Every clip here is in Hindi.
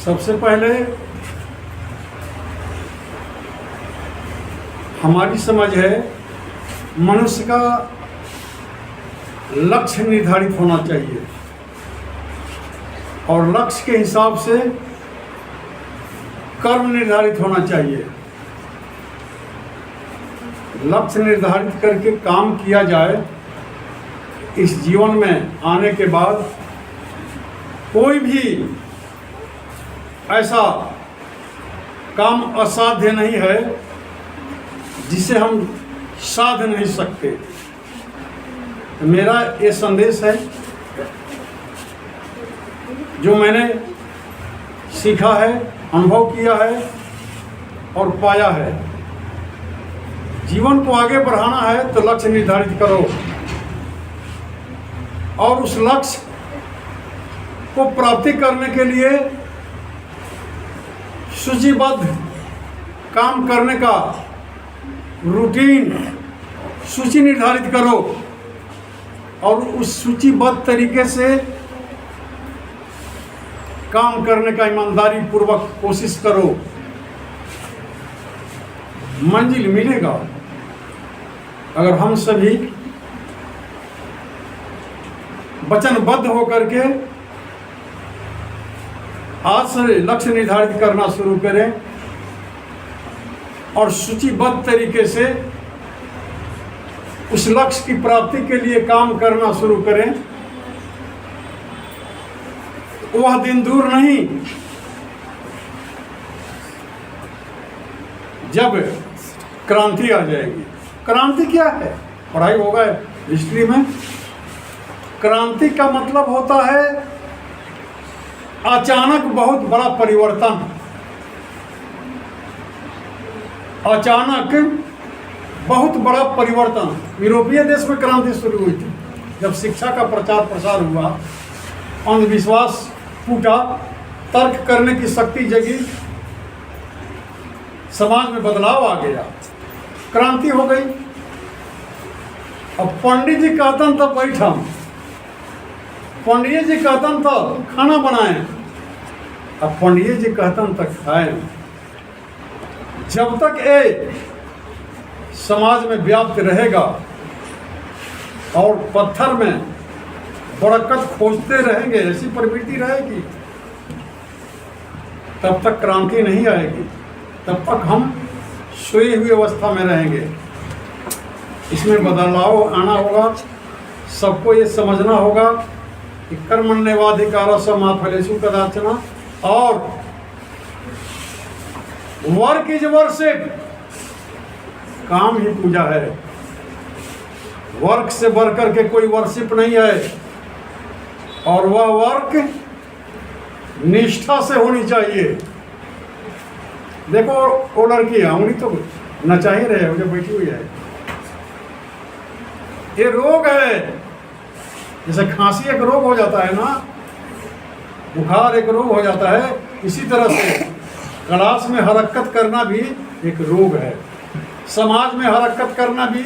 सबसे पहले हमारी समझ है मनुष्य का लक्ष्य निर्धारित होना चाहिए और लक्ष्य के हिसाब से कर्म निर्धारित होना चाहिए। लक्ष्य निर्धारित करके काम किया जाए। इस जीवन में आने के बाद कोई भी ऐसा काम असाध्य नहीं है जिसे हम साध नहीं सकते। तो मेरा ये संदेश है जो मैंने सीखा है, अनुभव किया है और पाया है। जीवन को आगे बढ़ाना है तो लक्ष्य निर्धारित करो और उस लक्ष्य को प्राप्ति करने के लिए सूचीबद्ध काम करने का रूटीन सूची निर्धारित करो और उस सूचीबद्ध तरीके से काम करने का ईमानदारी पूर्वक कोशिश करो। मंजिल मिलेगा अगर हम सभी वचनबद्ध होकर के आज से लक्ष्य निर्धारित करना शुरू करें और सूचीबद्ध तरीके से उस लक्ष्य की प्राप्ति के लिए काम करना शुरू करें। वह दिन दूर नहीं जब क्रांति आ जाएगी। क्रांति क्या है? पढ़ाई होगा हिस्ट्री में। क्रांति का मतलब होता है अचानक बहुत बड़ा परिवर्तन। अचानक बहुत बड़ा परिवर्तन। यूरोपीय देश में क्रांति शुरू हुई थी जब शिक्षा का प्रचार प्रसार हुआ, अंधविश्वास फूटा, तर्क करने की शक्ति जगी, समाज में बदलाव आ गया, क्रांति हो गई। अब पंडित जी कहतन तब बैठा, पंडित जी कहतन तब खाना बनाए, अब पंडित जी कहतन तक खाए। जब तक ये समाज में व्याप्त रहेगा और पत्थर में बरकत खोजते रहेंगे, ऐसी प्रवृत्ति रहेगी, तब तक क्रांति नहीं आएगी। तब तक हम सोई हुई अवस्था में रहेंगे। इसमें बदलाव आना होगा। सबको ये समझना होगा कि कर्मण्येवाधिकारः मा फलेषु कदाचन और वर्क इज वर्शिप। काम ही पूजा है। वर्क से बढ़ करके कोई वर्शिप नहीं है और वह वर्क निष्ठा से होनी चाहिए। देखो वो लड़की है, उंगली तो नचा ही रहे हो जो बैठी हुई है। ये रोग है। जैसे खांसी एक रोग हो जाता है ना, बुखार एक रोग हो जाता है, इसी तरह से क्लास में हरकत करना भी एक रोग है। समाज में हरकत करना भी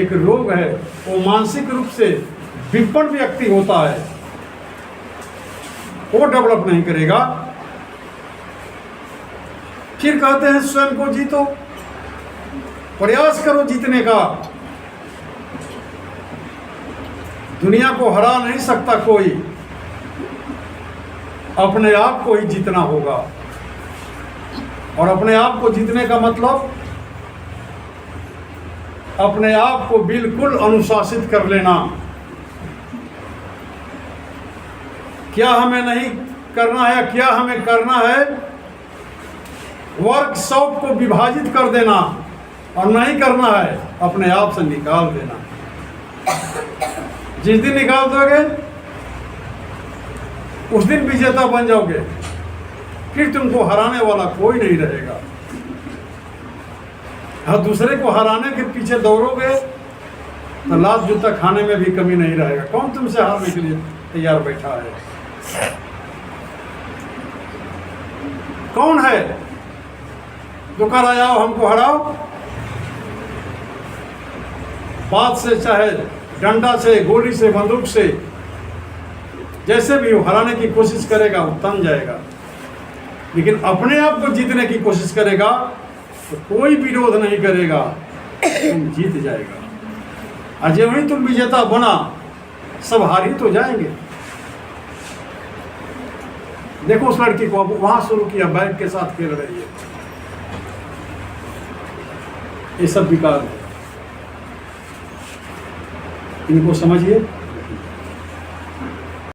एक रोग है। वो मानसिक रूप से विपन्न व्यक्ति होता है, वो डेवलप नहीं करेगा। फिर कहते हैं स्वयं को जीतो, प्रयास करो जीतने का। दुनिया को हरा नहीं सकता कोई, अपने आप को ही जीतना होगा। और अपने आप को जीतने का मतलब अपने आप को बिल्कुल अनुशासित कर लेना। क्या हमें नहीं करना है, क्या हमें करना है, वर्क शॉप को विभाजित कर देना और नहीं करना है अपने आप से निकाल देना। जिस दिन निकाल दोगे उस दिन विजेता बन जाओगे। फिर तुमको हराने वाला कोई नहीं रहेगा। हाँ, दूसरे को हराने के पीछे दौड़ोगे तो लात जूता खाने में भी कमी नहीं रहेगा। कौन तुमसे हारने के लिए तैयार बैठा है? कौन है जो कर आओ हमको हराओ? बात से, चाहे डंडा से, गोली से, बंदूक से, जैसे भी वो हराने की कोशिश करेगा वो तन जाएगा। लेकिन अपने आप को जीतने की कोशिश करेगा तो कोई विरोध नहीं करेगा, तुम जीत जाएगा। अजय वही तुम विजेता बना, सब हार ही तो जाएंगे। देखो उस लड़की को, अब वहां शुरू किया, बैग के साथ खेल रही है। ये सब विकार है, इनको समझिए।